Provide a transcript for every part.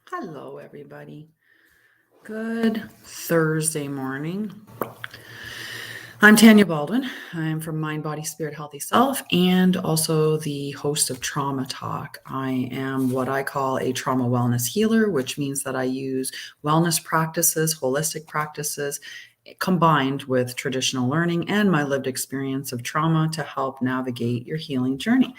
Hello, everybody. Good Thursday morning. I'm Tanya Baldwin. I'm from Mind, Body, Spirit, Healthy Self, and also the host of Trauma Talk. I am what I call a trauma wellness healer, which means that I use wellness practices, holistic practices, combined with traditional learning and my lived experience of trauma to help navigate your healing journey.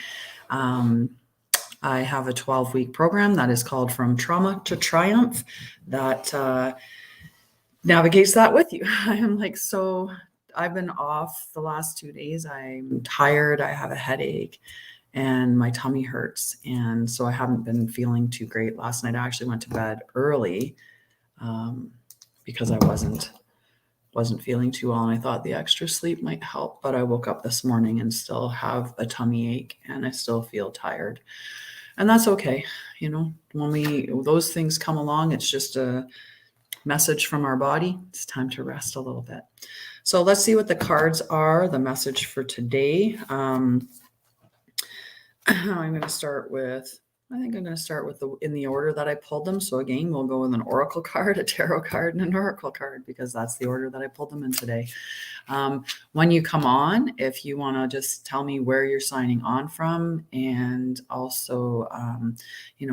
I have a 12-week program that is called From Trauma to Triumph that navigates that with you. I am I've been off the last 2 days. I'm tired. I have a headache and my tummy hurts. And so I haven't been feeling too great. Last night I actually went to bed early because I wasn't feeling too well, and I thought the extra sleep might help, but I woke up this morning and still have a tummy ache and I still feel tired. And that's okay. When those things come along, it's just a message from our body. It's time to rest a little bit. So let's see what the cards are, the message for today. I think I'm going to start with in the order that I pulled them. So again, we'll go with an oracle card, a tarot card, and an oracle card, because that's the order that I pulled them in today. When you come on, if you want to just tell me where you're signing on from, and also,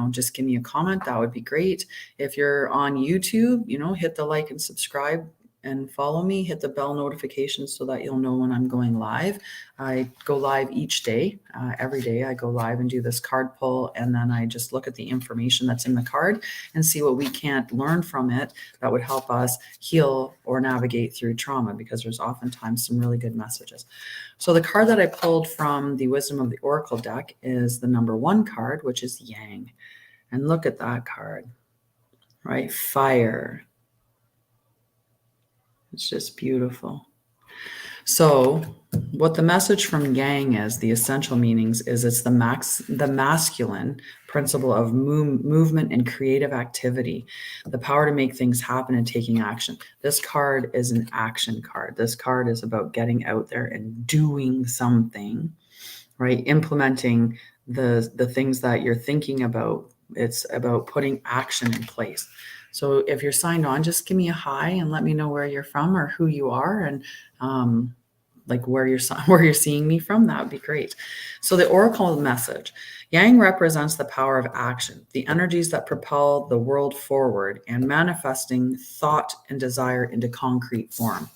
just give me a comment, that would be great. If you're on YouTube, hit the like and subscribe and follow me, hit the bell notification so that you'll know when I'm going live. I go live each day. Every day I go live and do this card pull, and then I just look at the information that's in the card and see what we can't learn from it that would help us heal or navigate through trauma, because there's oftentimes some really good messages. So the card that I pulled from the Wisdom of the Oracle deck is the number 1 card, which is Yang. And look at that card, right? Fire. It's just beautiful. So what the message from Yang is, the essential meanings, is it's the masculine principle of movement and creative activity, the power to make things happen and taking action. This card is an action card. This card is about getting out there and doing something, right? Implementing the things that you're thinking about. It's about putting action in place. So if you're signed on, just give me a hi and let me know where you're from or who you are, and where you're seeing me from. That would be great. So the oracle message: Yang represents the power of action, the energies that propel the world forward and manifesting thought and desire into concrete form.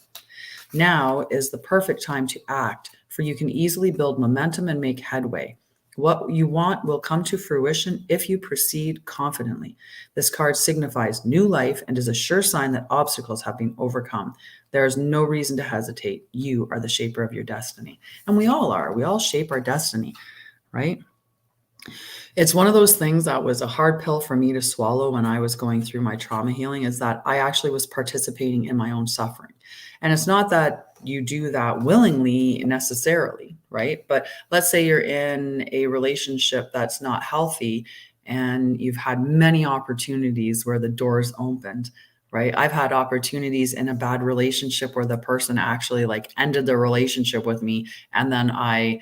Now is the perfect time to act, for you can easily build momentum and make headway. What you want will come to fruition if you proceed confidently. This card signifies new life and is a sure sign that obstacles have been overcome. There is no reason to hesitate. You are the shaper of your destiny. And we all are. We all shape our destiny, right? It's one of those things that was a hard pill for me to swallow when I was going through my trauma healing, is that I actually was participating in my own suffering. And it's not that you do that willingly necessarily, right? But let's say you're in a relationship that's not healthy and you've had many opportunities where the doors opened, right? I've had opportunities in a bad relationship where the person actually ended the relationship with me, and then I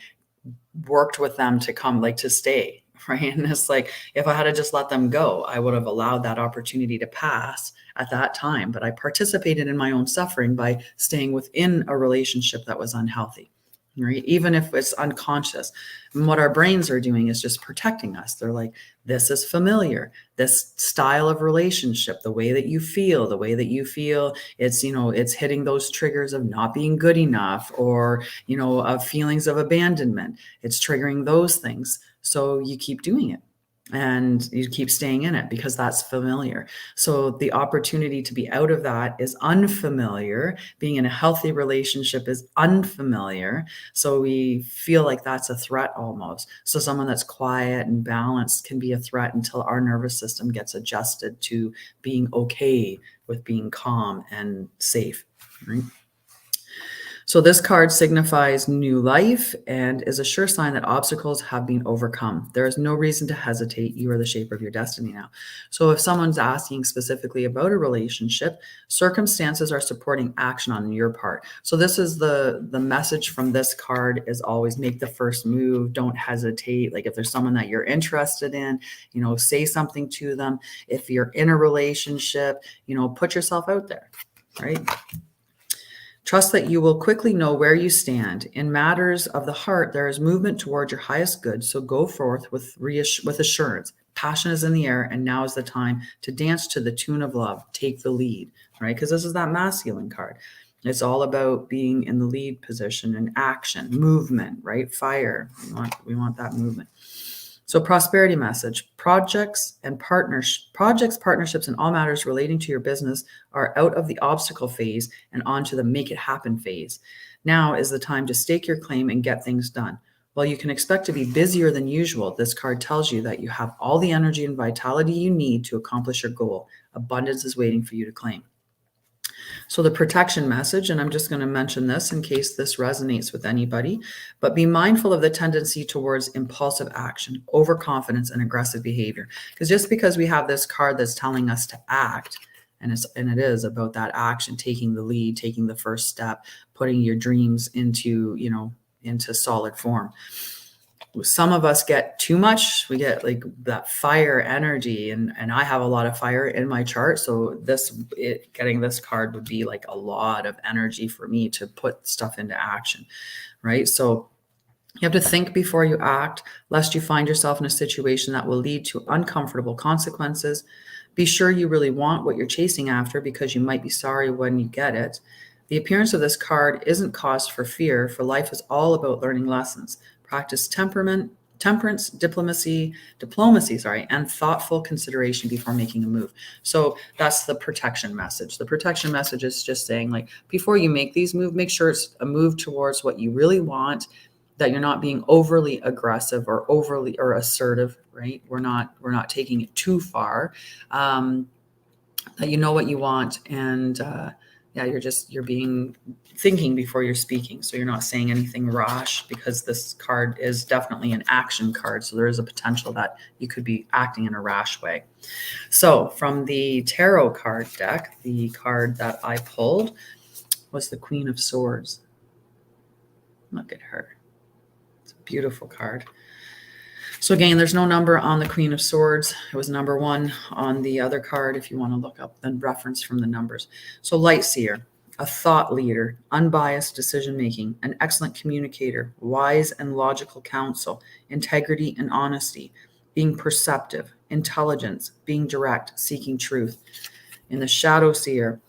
worked with them to come to stay, right? And it's if I had to just let them go, I would have allowed that opportunity to pass at that time. But I participated in my own suffering by staying within a relationship that was unhealthy, right? Even if it's unconscious. And what our brains are doing is just protecting us. They're like, this is familiar. This style of relationship, the way that you feel, it's hitting those triggers of not being good enough, or, of feelings of abandonment. It's triggering those things. So you keep doing it and you keep staying in it because that's familiar. So the opportunity to be out of that is unfamiliar. Being in a healthy relationship is unfamiliar. So we feel like that's a threat almost. So someone that's quiet and balanced can be a threat until our nervous system gets adjusted to being okay with being calm and safe, right? So this card signifies new life and is a sure sign that obstacles have been overcome. There is no reason to hesitate. You are the shaper of your destiny now. So if someone's asking specifically about a relationship, circumstances are supporting action on your part. So this is the message from this card is always make the first move. Don't hesitate. Like if there's someone that you're interested in, say something to them. If you're in a relationship, put yourself out there, right? Trust that you will quickly know where you stand. In matters of the heart, there is movement toward your highest good, so go forth with assurance. Passion is in the air, and now is the time to dance to the tune of love. Take the lead, right? Because this is that masculine card. It's all about being in the lead position and action, movement, right? Fire. We want that movement. So prosperity message, projects, partnerships, and all matters relating to your business are out of the obstacle phase and onto the make it happen phase. Now is the time to stake your claim and get things done. While you can expect to be busier than usual, this card tells you that you have all the energy and vitality you need to accomplish your goal. Abundance is waiting for you to claim. So the protection message, and I'm just going to mention this in case this resonates with anybody, but be mindful of the tendency towards impulsive action, overconfidence, and aggressive behavior. Because just because we have this card that's telling us to act, and it is about that action, taking the lead, taking the first step, putting your dreams into solid form. Some of us get too much. We get like that fire energy, and I have a lot of fire in my chart. So getting this card would be like a lot of energy for me to put stuff into action, right? So you have to think before you act, lest you find yourself in a situation that will lead to uncomfortable consequences. Be sure you really want what you're chasing after, because you might be sorry when you get it. The appearance of this card isn't cause for fear, for life is all about learning lessons. Practice temperance, diplomacy, and thoughtful consideration before making a move. So that's the protection message. The protection message is just saying, like, before you make these moves, make sure it's a move towards what you really want, that you're not being overly aggressive or overly or assertive, right? We're not taking it too far. That you know what you want, and you're thinking before you're speaking. So you're not saying anything rash, because this card is definitely an action card. So there is a potential that you could be acting in a rash way. So from the tarot card deck, the card that I pulled was the Queen of Swords. Look at her. It's a beautiful card. So again, there's no number on the Queen of Swords. It was number 1 on the other card if you want to look up the reference from the numbers. So light seer, a thought leader, unbiased decision-making, an excellent communicator, wise and logical counsel, integrity and honesty, being perceptive, intelligence, being direct, seeking truth. In the shadow seer,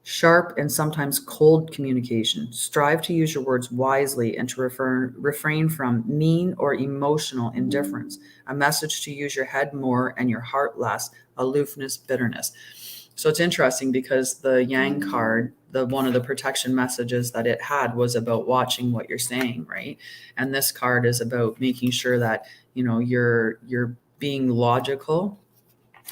sharp and sometimes cold communication. Strive to use your words wisely and to refrain from mean or emotional indifference. A message to use your head more and your heart less. Aloofness, bitterness. So it's interesting, because the Yang card, one of the protection messages that it had was about watching what you're saying, right? And this card is about making sure that you're being logical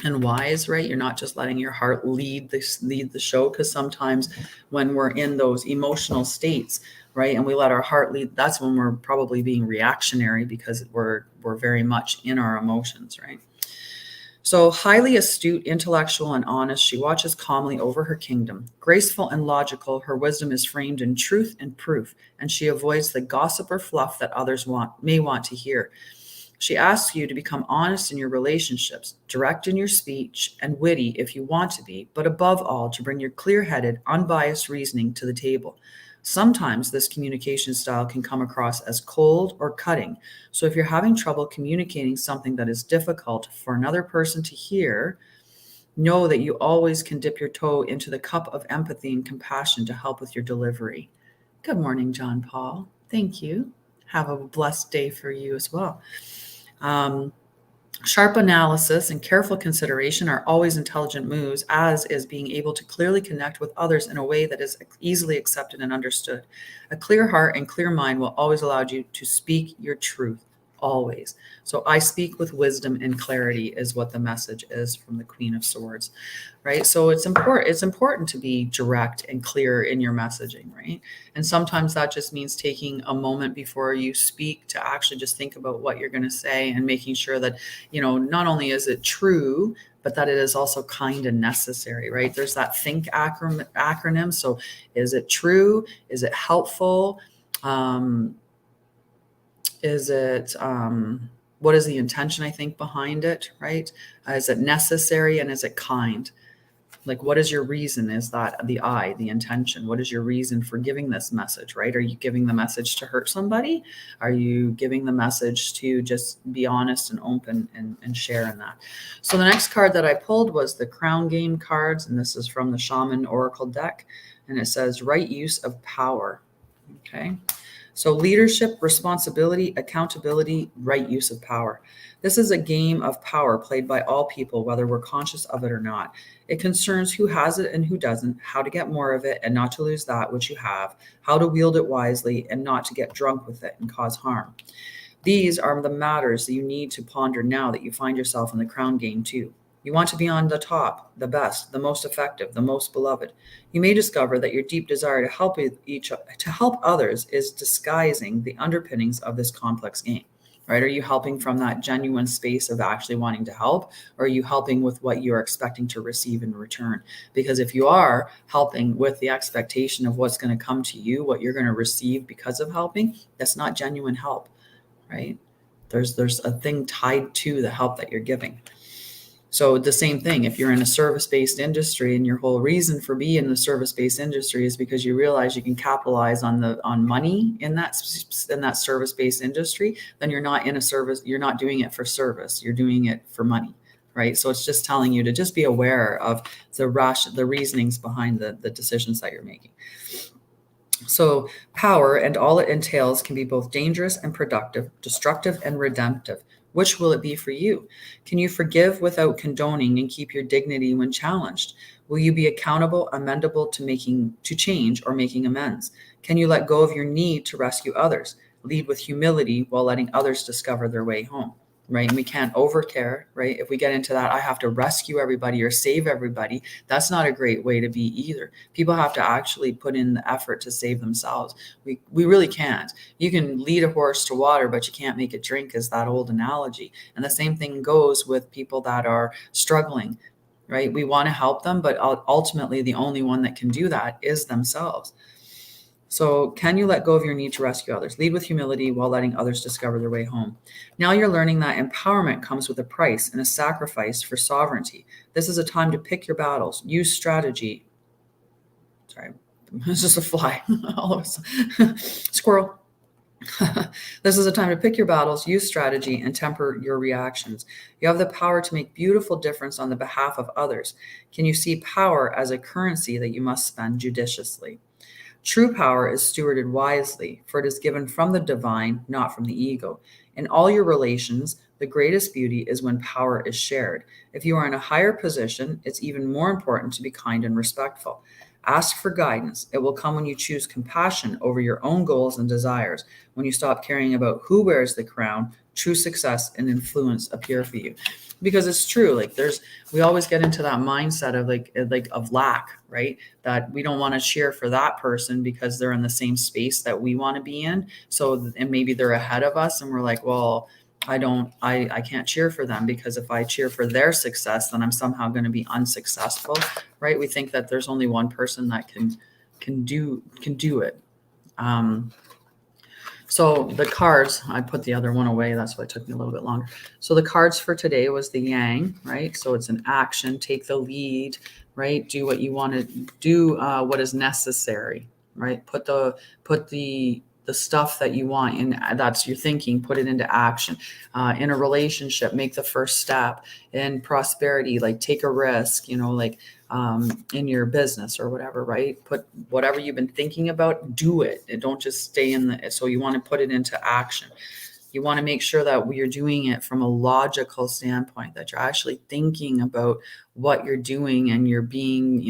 and wise, right? You're not just letting your heart lead the show, because sometimes when we're in those emotional states, right, and we let our heart lead, that's when we're probably being reactionary, because we're very much in our emotions, right? So highly astute, intellectual, and honest, she watches calmly over her kingdom. Graceful and logical, her wisdom is framed in truth and proof, and she avoids the gossip or fluff that others may want to hear. She asks you to become honest in your relationships, direct in your speech, and witty if you want to be, but above all, to bring your clear-headed, unbiased reasoning to the table. Sometimes this communication style can come across as cold or cutting. So if you're having trouble communicating something that is difficult for another person to hear, know that you always can dip your toe into the cup of empathy and compassion to help with your delivery. Good morning, John Paul. Thank you. Have a blessed day for you as well. Sharp analysis and careful consideration are always intelligent moves, as is being able to clearly connect with others in a way that is easily accepted and understood. A clear heart and clear mind will always allow you to speak your truth. always. So I speak with wisdom and clarity is what the message is from the Queen of Swords, right? So it's important to be direct and clear in your messaging, right? And sometimes that just means taking a moment before you speak to actually just think about what you're going to say and making sure that, not only is it true, but that it is also kind and necessary, right? There's that think acronym. So is it true? Is it helpful? Um, is it what is the intention, I think, behind it, right? Is it necessary, and is it kind? Like, what is your reason? Is that the intention? What is your reason for giving this message, right? Are you giving the message to hurt somebody? Are you giving the message to just be honest and open and share in that? So the next card that I pulled was the Crown Game cards, and this is from the Shaman Oracle deck, and it says right use of power. Okay. So leadership, responsibility, accountability, right use of power. This is a game of power played by all people, whether we're conscious of it or not. It concerns who has it and who doesn't, how to get more of it and not to lose that which you have, how to wield it wisely and not to get drunk with it and cause harm. These are the matters that you need to ponder now that you find yourself in the crown game too. You want to be on the top, the best, the most effective, the most beloved. You may discover that your deep desire to help others is disguising the underpinnings of this complex game. Right? Are you helping from that genuine space of actually wanting to help, or are you helping with what you're expecting to receive in return? Because if you are helping with the expectation of what's going to come to you, what you're going to receive because of helping, that's not genuine help, right? There's a thing tied to the help that you're giving. So the same thing, if you're in a service-based industry and your whole reason for being in the service-based industry is because you realize you can capitalize on money in that service-based industry, then you're not doing it for service, you're doing it for money, right? So it's just telling you to just be aware of the reasonings behind the decisions that you're making. So power and all it entails can be both dangerous and productive, destructive and redemptive. Which will it be for you? Can you forgive without condoning and keep your dignity when challenged? Will you be accountable, amendable to change or making amends? Can you let go of your need to rescue others? Lead with humility while letting others discover their way home. Right? And we can't overcare, right? If we get into that, I have to rescue everybody or save everybody. That's not a great way to be either. People have to actually put in the effort to save themselves. We really can't. You can lead a horse to water, but you can't make it drink, is that old analogy. And the same thing goes with people that are struggling, right? We want to help them, but ultimately the only one that can do that is themselves. So can you let go of your need to rescue others? Lead with humility while letting others discover their way home. Now you're learning that empowerment comes with a price and a sacrifice for sovereignty. This is a time to pick your battles, use strategy. Sorry, it's just a fly. All of a sudden. Squirrel. This is a time to pick your battles, use strategy, and temper your reactions. You have the power to make beautiful difference on the behalf of others. Can you see power as a currency that you must spend judiciously? True power is stewarded wisely, for it is given from the divine, not from the ego. In all your relations, the greatest beauty is when power is shared. If you are in a higher position, it's even more important to be kind and respectful. Ask for guidance. It will come when you choose compassion over your own goals and desires, when you stop caring about who wears the crown. True success and influence appear for you. Because it's true, like we always get into that mindset of lack, right? That we don't want to cheer for that person because they're in the same space that we want to be in. So, and maybe they're ahead of us and we're like, well, I can't cheer for them because if I cheer for their success, then I'm somehow going to be unsuccessful, right? We think that there's only one person that can do it. So the cards, I put the other one away. That's why it took me a little bit longer. So the cards for today was the Yang, right? So it's an action, take the lead, right? Do what you want to do, what is necessary, right? Put the stuff that you want in, that's your thinking, put it into action. In a relationship, make the first step. In prosperity, like take a risk, in your business or whatever, right? Put whatever you've been thinking about, do it. And don't just stay so you want to put it into action. You want to make sure that you're doing it from a logical standpoint, that you're actually thinking about what you're doing and you're being,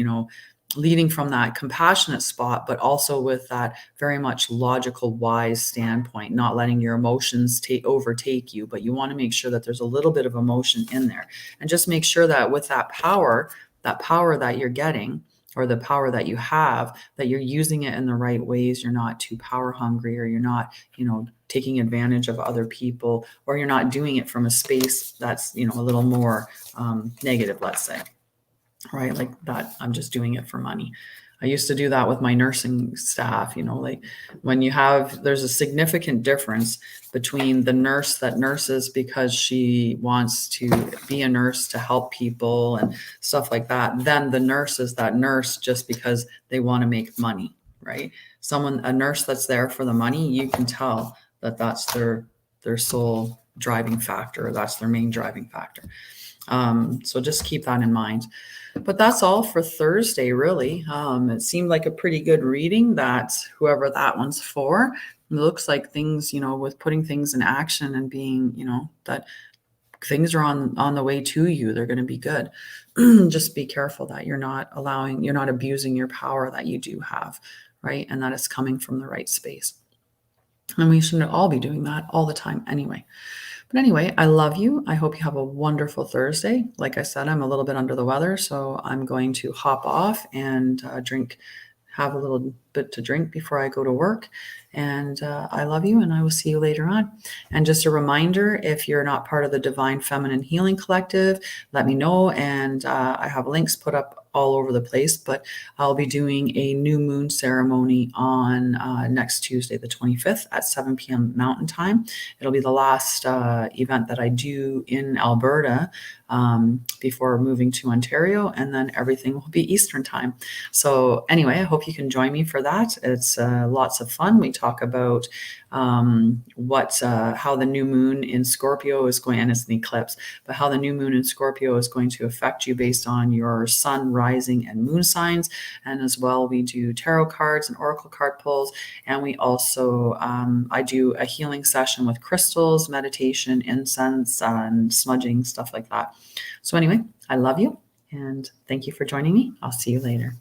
leading from that compassionate spot, but also with that very much logical, wise standpoint, not letting your emotions overtake you. But you want to make sure that there's a little bit of emotion in there, and just make sure that with that power that you're getting, or the power that you have, that you're using it in the right ways. You're not too power hungry, or you're not, taking advantage of other people, or you're not doing it from a space that's, a little more negative, let's say. Right? Like that, I'm just doing it for money. I used to do that with my nursing staff, like when there's a significant difference between the nurse that nurses because she wants to be a nurse to help people and stuff like that, then the nurses that nurse just because they want to make money, right? A nurse that's there for the money, you can tell that that's their sole driving factor. That's their main driving factor. So just keep that in mind. But that's all for Thursday, really. It seemed like a pretty good reading, that whoever that one's for. It looks like things, with putting things in action and being, that things are on the way to you. They're going to be good. Just be careful that you're not abusing your power that you do have, right? And that it's coming from the right space. And we shouldn't all be doing that all the time anyway. But anyway, I love you. I hope you have a wonderful Thursday. Like I said, I'm a little bit under the weather, so I'm going to hop off and have a little bit to drink before I go to work. And I love you, and I will see you later on. And just a reminder, if you're not part of the Divine Feminine Healing Collective, let me know. And I have links put up all over the place, but I'll be doing a new moon ceremony on next Tuesday, the 25th at 7 p.m. Mountain Time. It'll be the last event that I do in Alberta before moving to Ontario, and then everything will be Eastern Time. So anyway, I hope you can join me for that. It's lots of fun. We talk about how the new moon in Scorpio is going, and it's an eclipse, but how the new moon in Scorpio is going to affect you based on your sun, rising, and moon signs. And as well, we do tarot cards and oracle card pulls. And we also, I do a healing session with crystals, meditation, incense, and smudging, stuff like that. So anyway, I love you, and thank you for joining me. I'll see you later.